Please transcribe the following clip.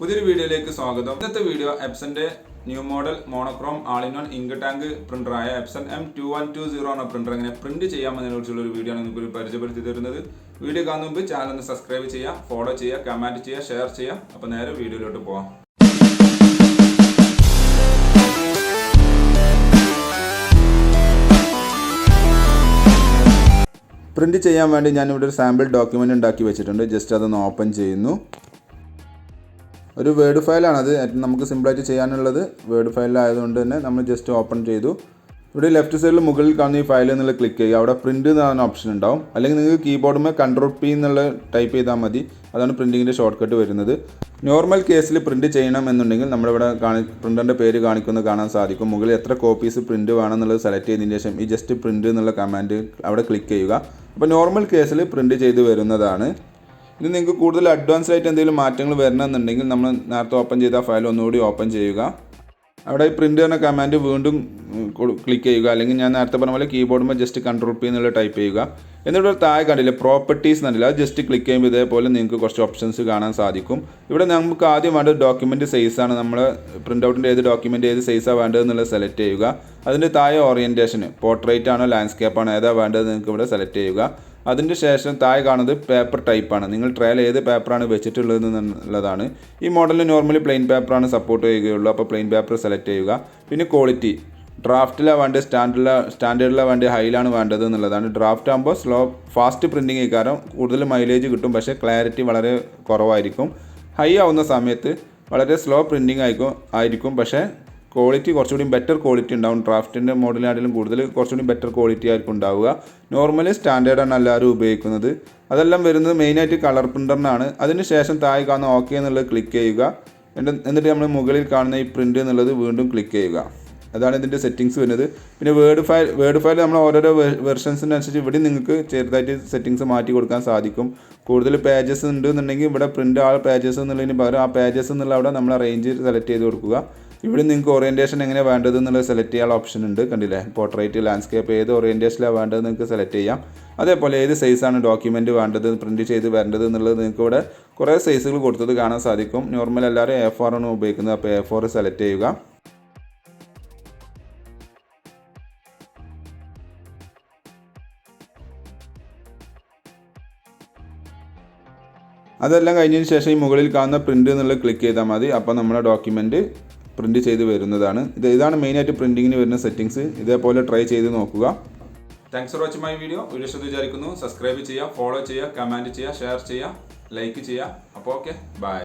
പുതിയൊരു വീഡിയോയിലേക്ക് സ്വാഗതം. ഇന്നത്തെ വീഡിയോ എപ്സന്റെ new model monochrome all in one ink tank പ്രിന്ററായ Epson M2120 എന്ന പ്രിന്റർ എങ്ങനെ പ്രിന്റ് ചെയ്യാമെന്നതിനെ കുറിച്ചുള്ള ഒരു വീഡിയോ ആണ് നിങ്ങൾക്ക് പരിചയപ്പെടുത്തി തരുന്നത്. വീഡിയോ കാണുന്ന മുമ്പ് ചാനൽ ഒന്ന് സബ്സ്ക്രൈബ് ചെയ്യുക, ഫോളോ ചെയ്യുക, കമന്റ് ചെയ്യുക, ഷെയർ ചെയ്യുക. അപ്പോൾ നേരെ വീഡിയോയിലോട്ട് പോകാം. പ്രിന്റ് ചെയ്യാൻ വേണ്ടി ഞാനിവിടെ ഒരു സാമ്പിൾ ഡോക്യുമെന്റ് ഉണ്ടാക്കി വെച്ചിട്ടുണ്ട്. ജസ്റ്റ് അതൊന്ന് ഓപ്പൺ ചെയ്യുന്നു. ഒരു വേർഡ് ഫയലാണത്. നമുക്ക് സിമ്പിളായിട്ട് ചെയ്യാനുള്ളത് വേർഡ് ഫയലായതുകൊണ്ട് തന്നെ നമ്മൾ ജസ്റ്റ് ഓപ്പൺ ചെയ്തു. ഇവിടെ ലെഫ്റ്റ് സൈഡിൽ മുകളിൽ കാണുന്ന ഈ ഫയൽ എന്നുള്ള ക്ലിക്ക് ചെയ്യുക. അവിടെ പ്രിന്റ് എന്ന് പറയുന്ന ഓപ്ഷൻ ഉണ്ടാവും. അല്ലെങ്കിൽ നിങ്ങൾക്ക് കീബോർഡിൽ Ctrl+P എന്നുള്ള ടൈപ്പ് ചെയ്താൽ മതി. അതാണ് പ്രിന്റിങ്ങിൻ്റെ ഷോർട്ട് കട്ട് വരുന്നത്. നോർമൽ കേസിൽ പ്രിന്റ് ചെയ്യണം എന്നുണ്ടെങ്കിൽ നമ്മളിവിടെ പ്രിന്ററിൻ്റെ പേര് കാണാൻ സാധിക്കും. മുകളിൽ എത്ര കോപ്പീസ് പ്രിന്റ് വേണമെന്നുള്ളത് സെലക്ട് ചെയ്തതിന് ശേഷം ഈ ജസ്റ്റ് പ്രിന്റ് എന്നുള്ള കമാൻഡ് അവിടെ ക്ലിക്ക് ചെയ്യുക. അപ്പോൾ നോർമൽ കേസിൽ പ്രിന്റ് ചെയ്ത് വരുന്നതാണ്. ഇനി നിങ്ങൾക്ക് കൂടുതൽ അഡ്വാൻസ്ഡ് ആയിട്ട് എന്തെങ്കിലും മാറ്റങ്ങൾ വരണമെന്നുണ്ടെങ്കിൽ നമ്മൾ നേരത്തെ ഓപ്പൺ ചെയ്ത ഫയൽ ഒന്നുകൂടി ഓപ്പൺ ചെയ്യുക. അവിടെ ഈ പ്രിന്റ് എന്ന കമാൻഡ് വീണ്ടും ക്ലിക്ക് ചെയ്യുക. അല്ലെങ്കിൽ ഞാൻ നേരത്തെ പറഞ്ഞ പോലെ കീബോർഡിൽ ജസ്റ്റ് Ctrl+P എന്നുള്ള ടൈപ്പ് ചെയ്യുക. എന്നിട്ട് താഴെ കണ്ടില്ലേ പ്രോപ്പർട്ടീസ് എന്നല്ല, അത് ജസ്റ്റ് ക്ലിക്ക് ചെയ്യുമ്പോൾ ഇതേപോലെ നിങ്ങൾക്ക് കുറച്ച് ഓപ്ഷൻസ് കാണാൻ സാധിക്കും. ഇവിടെ നമുക്ക് ആദ്യം വേണ്ടത് ഡോക്യുമെൻറ്റ് സൈസാണ്. നമ്മൾ പ്രിൻ്റ് ഔട്ടിൻ്റെ ഏത് ഡോക്യുമെൻറ്റ് ഏത് സൈസാണ് വേണ്ടതെന്നുള്ളത് സെലക്ട് ചെയ്യുക. അതിൻ്റെ താഴെ ഓറിയൻറ്റേഷൻ പോർട്രേറ്റ് ആണോ ലാൻഡ്സ്കേപ്പ് ആണോ ഏതാ വേണ്ടത് നിങ്ങൾക്ക് ഇവിടെ സെലക്ട് ചെയ്യുക. അതിൻ്റെ ശേഷം താഴെ കാണുന്നത് പേപ്പർ ടൈപ്പാണ്. നിങ്ങൾ ട്രയൽ ഏത് പേപ്പറാണ് വെച്ചിട്ടുള്ളത് എന്നുള്ളതാണ്. ഈ മോഡലിന് നോർമലി പ്ലെയിൻ പേപ്പറാണ് സപ്പോർട്ട് ചെയ്യുകയുള്ളൂ. അപ്പോൾ പ്ലെയിൻ പേപ്പർ സെലക്ട് ചെയ്യുക. പിന്നെ ക്വാളിറ്റി ഡ്രാഫ്റ്റിലാണ് വേണ്ടത്, സ്റ്റാൻഡേർഡിലാണ് വേണ്ടത്, ഹൈയിലാണ് വേണ്ടത് എന്നുള്ളതാണ്. ഡ്രാഫ്റ്റ് ആകുമ്പോൾ ഫാസ്റ്റ് പ്രിൻറ്റിങ് കാരണം കൂടുതൽ മൈലേജ് കിട്ടും, പക്ഷേ ക്ലാരിറ്റി വളരെ കുറവായിരിക്കും. ഹൈ ആവുന്ന സമയത്ത് വളരെ സ്ലോ പ്രിൻറ്റിങ് ആയിരിക്കും, പക്ഷേ ക്വാളിറ്റി കുറച്ചുകൂടി ബെറ്റർ ക്വാളിറ്റി ഉണ്ടാവും. ഡ്രാഫ്റ്റിൻ്റെ മോഡലിനാണെങ്കിലും കൂടുതൽ കുറച്ചുകൂടി ബെറ്റർ ക്വാളിറ്റി ആയിരിക്കും ഉണ്ടാവുക. നോർമലി സ്റ്റാൻഡേർഡാണ് എല്ലാവരും ഉപയോഗിക്കുന്നത്. അതെല്ലാം വരുന്നത് മെയിനായിട്ട് കളർ പ്രിൻ്ററിനാണ്. അതിന് ശേഷം താഴെ കാണുന്ന ഓക്കെ എന്നുള്ളത് ക്ലിക്ക് ചെയ്യുക. എന്നിട്ട് നമ്മൾ മുകളിൽ കാണുന്ന ഈ പ്രിൻ്റ് എന്നുള്ളത് വീണ്ടും ക്ലിക്ക് ചെയ്യുക. അതാണ് ഇതിൻ്റെ സെറ്റിങ്സ് വരുന്നത്. പിന്നെ വേർഡ് ഫയൽ നമ്മൾ ഓരോരോ വെർഷൻസിനനുസരിച്ച് ഇവിടെ നിങ്ങൾക്ക് ചെറുതായിട്ട് സെറ്റിങ്സ് മാറ്റി കൊടുക്കാൻ സാധിക്കും. കൂടുതൽ പേജസ് ഉണ്ടെന്നുണ്ടെങ്കിൽ ഇവിടെ പ്രിൻ്റ് പേജസ് എന്നുള്ളതിന് പകരം ആ പേജസ് എന്നുള്ള അവിടെ നമ്മൾ റേഞ്ച് സെലക്ട് ചെയ്ത് കൊടുക്കുക. ഇവിടെ നിങ്ങൾക്ക് ഓറിയൻറ്റേഷൻ എങ്ങനെ വേണ്ടത് എന്നുള്ളത് സെലക്ട് ചെയ്യാനുള്ള ഓപ്ഷൻ ഉണ്ട്. കണ്ടില്ലേ, പോർട്രേറ്റ് ലാൻഡ്സ്കേപ്പ് ഏത് ഓറിയൻറ്റേഷനിലാണ് വേണ്ടത് നിങ്ങൾക്ക് സെലക്ട് ചെയ്യാം. അതേപോലെ ഏത് സൈസാണ് ഡോക്യുമെൻറ്റ് വേണ്ടത് പ്രിൻറ്റ് ചെയ്ത് വരേണ്ടത് എന്നുള്ളത് നിങ്ങൾക്ക് ഇവിടെ കുറേ സൈസുകൾ കൊടുത്തത് കാണാൻ സാധിക്കും. നോർമൽ എല്ലാവരും A4 ആണ് ഉപയോഗിക്കുന്നത്. അപ്പോൾ A4 സെലക്ട് ചെയ്യുക. അതെല്ലാം കഴിഞ്ഞതിന് ശേഷം ഈ മുകളിൽ കാണുന്ന പ്രിൻ്റ് എന്നുള്ളത് ക്ലിക്ക് ചെയ്താൽ മതി. അപ്പോൾ നമ്മുടെ ഡോക്യുമെൻറ്റ് പ്രിൻറ്റ് ചെയ്ത് വരുന്നതാണ്. ഇതാണ് മെയിനായിട്ട് പ്രിൻറ്റിങ്ങിന് വരുന്ന സെറ്റിങ്സ്. ഇതേപോലെ ട്രൈ ചെയ്ത് നോക്കുക. Thanks for watching my video. വിചാരിക്കുന്നു സബ്സ്ക്രൈബ് ചെയ്യുക, ഫോളോ ചെയ്യുക, കമൻറ്റ് ചെയ്യുക, ഷെയർ ചെയ്യുക, ലൈക്ക് ചെയ്യുക. അപ്പോൾ ഓക്കെ, ബൈ.